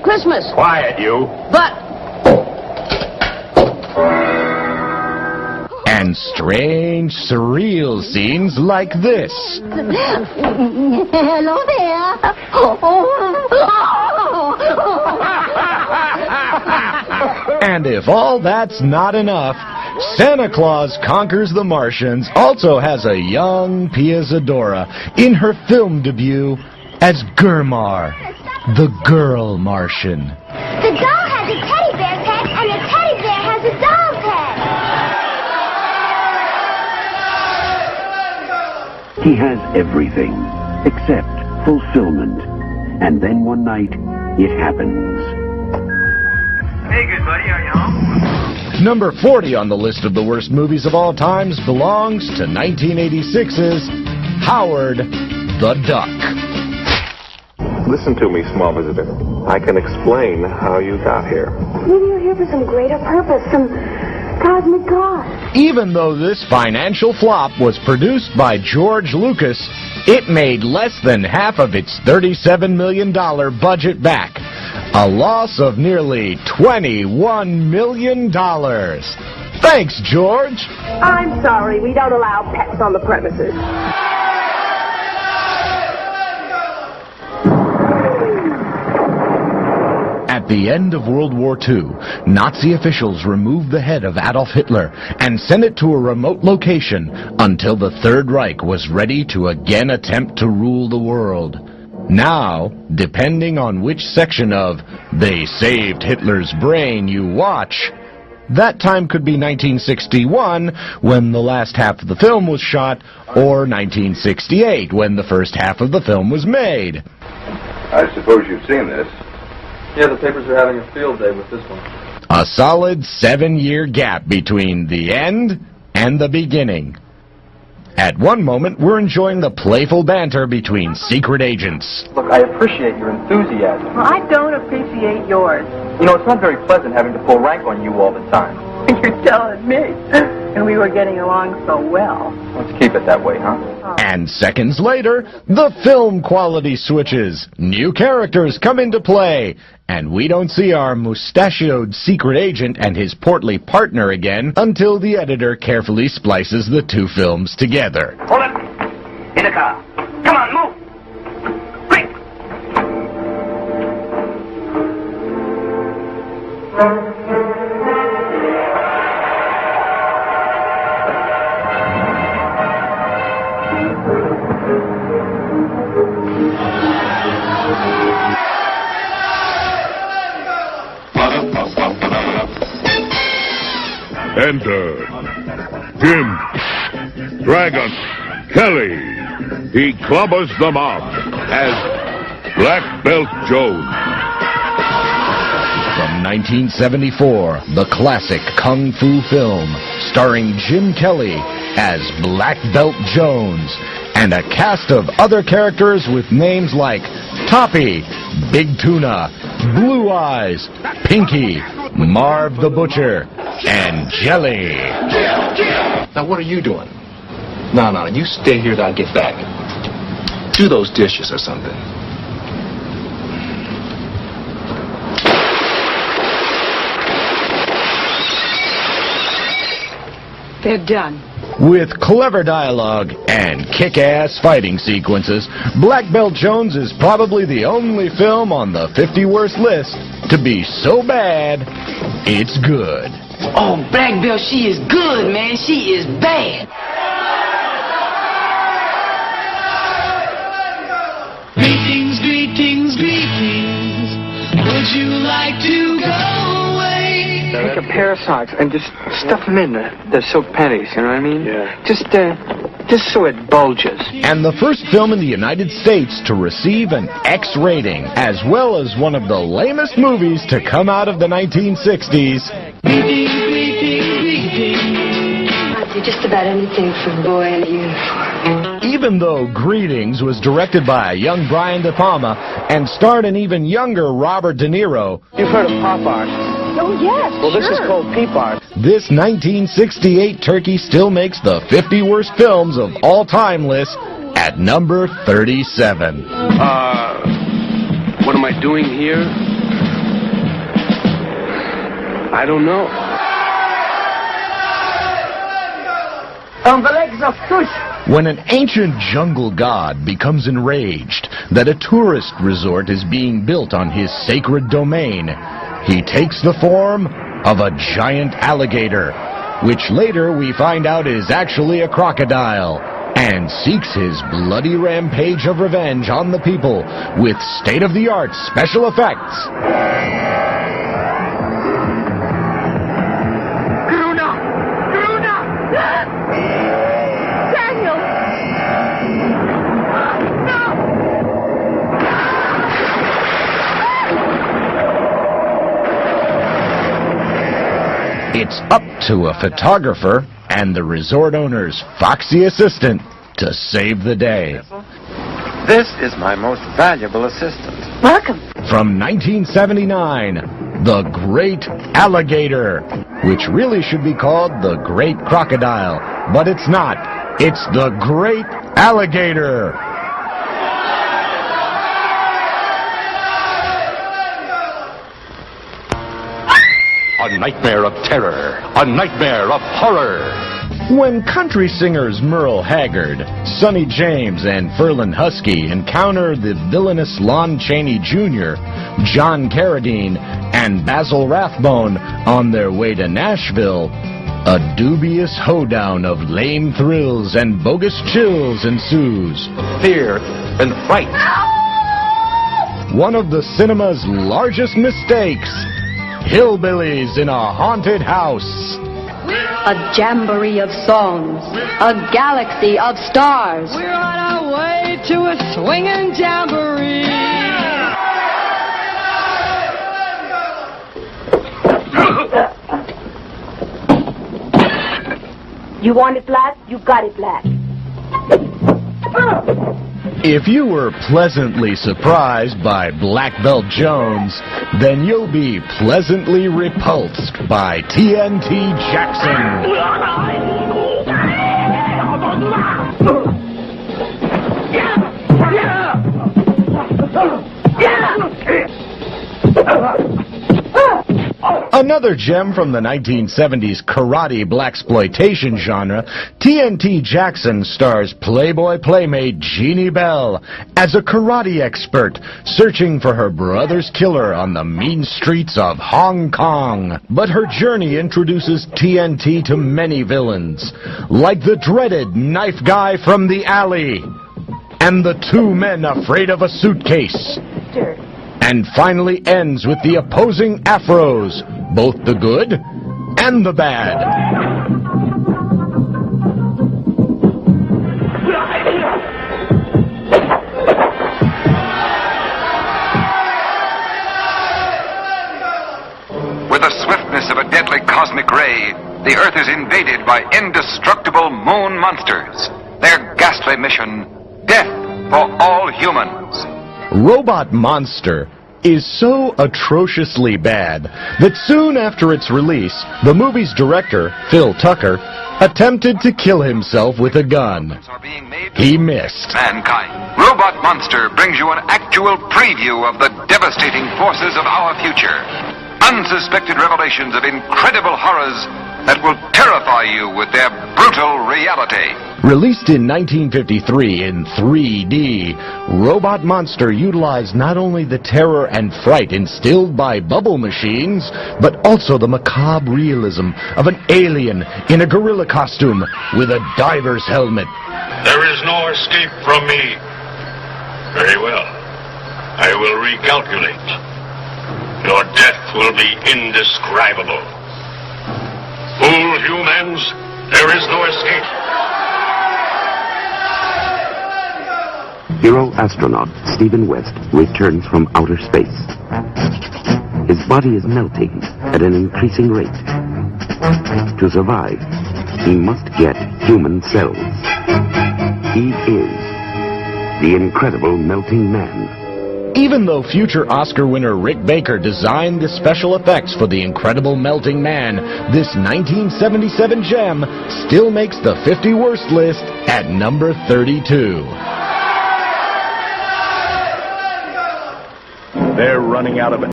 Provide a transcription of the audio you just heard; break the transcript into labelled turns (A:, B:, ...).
A: Christmas.
B: Quiet, you.
A: But...
C: And strange, surreal scenes like this.
D: Hello there.
C: And if all that's not enough, Santa Claus Conquers the Martians also has a young Pia Zadora in her film debut as Gurmar, the girl Martian.
D: The doll has a teddy bear's head, and the teddy bear has a doll's head.
E: He has everything except fulfillment. And then one night, it happens.
B: Hey, good buddy, are you home?
C: Number 40 on the list of the worst movies of all times belongs to 1986's Howard the Duck.
F: Listen to me, small visitor. I can explain how you got here.
D: Maybe you're here for some greater purpose, some cosmic cause.
C: Even though this financial flop was produced by George Lucas, it made less than half of its $37 million budget back. A loss of nearly $21 million. Thanks, George.
A: I'm sorry, we don't allow pets on the premises.
C: At the end of World War II, Nazi officials removed the head of Adolf Hitler and sent it to a remote location until the Third Reich was ready to again attempt to rule the world. Now, depending on which section of They Saved Hitler's Brain you watch, that time could be 1961, when the last half of the film was shot, or 1968, when the first half of the film was made.
F: I suppose you've seen this.
G: Yeah, the papers are having a field day with this one.
C: A solid 7-year gap between the end and the beginning. At one moment, we're enjoying the playful banter between secret agents.
G: Look, I appreciate your enthusiasm.
A: Well, I don't appreciate yours.
G: You know, it's not very pleasant having to pull rank on you all the time.
A: You're telling me. And we were getting along so well.
G: Let's keep it that way, huh?
C: And seconds later, the film quality switches. New characters come into play. And we don't see our mustachioed secret agent and his portly partner again until the editor carefully splices the two films together.
B: Hold it. In the car. Come on, move. Quick.
H: Enter Jim Dragon Kelly. He clubbers them up as Black Belt Jones.
C: From 1974, the classic kung fu film starring Jim Kelly as Black Belt Jones and a cast of other characters with names like Toppy, Big Tuna, Blue Eyes, Pinky, Marv the Butcher, and Jelly.
I: Now, what are you doing? No, you stay here till I get back. Do those dishes or something.
A: They're done.
C: With clever dialogue and kick-ass fighting sequences, Black Belt Jones is probably the only film on the 50 worst list to be so bad, it's good.
J: Oh, Black Belt, she is good, man. She is bad. Greetings, greetings, greetings. Would you like to go away?
G: Take a pair of socks and just stuff them in the silk panties, you know what I mean? Yeah. Just so it bulges.
C: And the first film in the United States to receive an X rating, as well as one of the lamest movies to come out of the 1960s.
J: Greetings, greetings, greetings.
D: I'd do just about anything for a boy in a uniform.
C: Even though Greetings was directed by a young Brian De Palma and starred an even younger Robert De Niro,
G: You've heard of pop art.
A: Oh, yes,
G: Well, this is called peep art.
C: this 1968 turkey still makes the 50 worst films of all time list at number 37.
I: What am I doing here?
G: I don't know.
A: On the legs of push.
C: When an ancient jungle god becomes enraged that a tourist resort is being built on his sacred domain, he takes the form of a giant alligator, which later we find out is actually a crocodile, and seeks his bloody rampage of revenge on the people with state-of-the-art special effects. It's up to a photographer and the resort owner's foxy assistant to save the day.
K: This is my most valuable assistant.
A: Welcome.
C: From 1979, The Great Alligator, which really should be called The Great Crocodile, but it's not. It's The Great Alligator.
I: A nightmare of terror. A nightmare of horror.
C: When country singers Merle Haggard, Sonny James, and Ferlin Husky encounter the villainous Lon Chaney Jr., John Carradine, and Basil Rathbone on their way to Nashville, a dubious hoedown of lame thrills and bogus chills ensues.
I: Fear and fright.
C: One of the cinema's largest mistakes. Hillbillies in a haunted house.
L: A jamboree of songs, a galaxy of stars.
M: We're on our way to a swinging jamboree.
A: You want it flat? You got it flat.
C: If you were pleasantly surprised by Black Belt Jones, then you'll be pleasantly repulsed by TNT Jackson. Another gem from the 1970s karate blaxploitation genre, TNT Jackson stars Playboy playmate Jeannie Bell as a karate expert searching for her brother's killer on the mean streets of Hong Kong. But her journey introduces TNT to many villains, like the dreaded knife guy from the alley, and the two men afraid of a suitcase. And finally ends with the opposing afros, both the good and the bad.
N: With the swiftness of a deadly cosmic ray, the Earth is invaded by indestructible moon monsters. Their ghastly mission, death for all humans.
C: Robot Monster is so atrociously bad that soon after its release, the movie's director, Phil Tucker, attempted to kill himself with a gun. He missed.
N: Mankind. Robot Monster brings you an actual preview of the devastating forces of our future. Unsuspected revelations of incredible horrors that will terrify you with their brutal reality.
C: Released in 1953 in 3D, Robot Monster utilized not only the terror and fright instilled by bubble machines, but also the macabre realism of an alien in a gorilla costume with a diver's helmet.
H: There is no escape from me. Very well. I will recalculate. Your death will be indescribable. Fool humans, there is no escape.
E: Hero astronaut Stephen West returns from outer space. His body is melting at an increasing rate. To survive, he must get human cells. He is the incredible melting man.
C: Even though future Oscar winner Rick Baker designed the special effects for The Incredible Melting Man, this 1977 gem still makes the 50 worst list at number 32.
F: They're running out of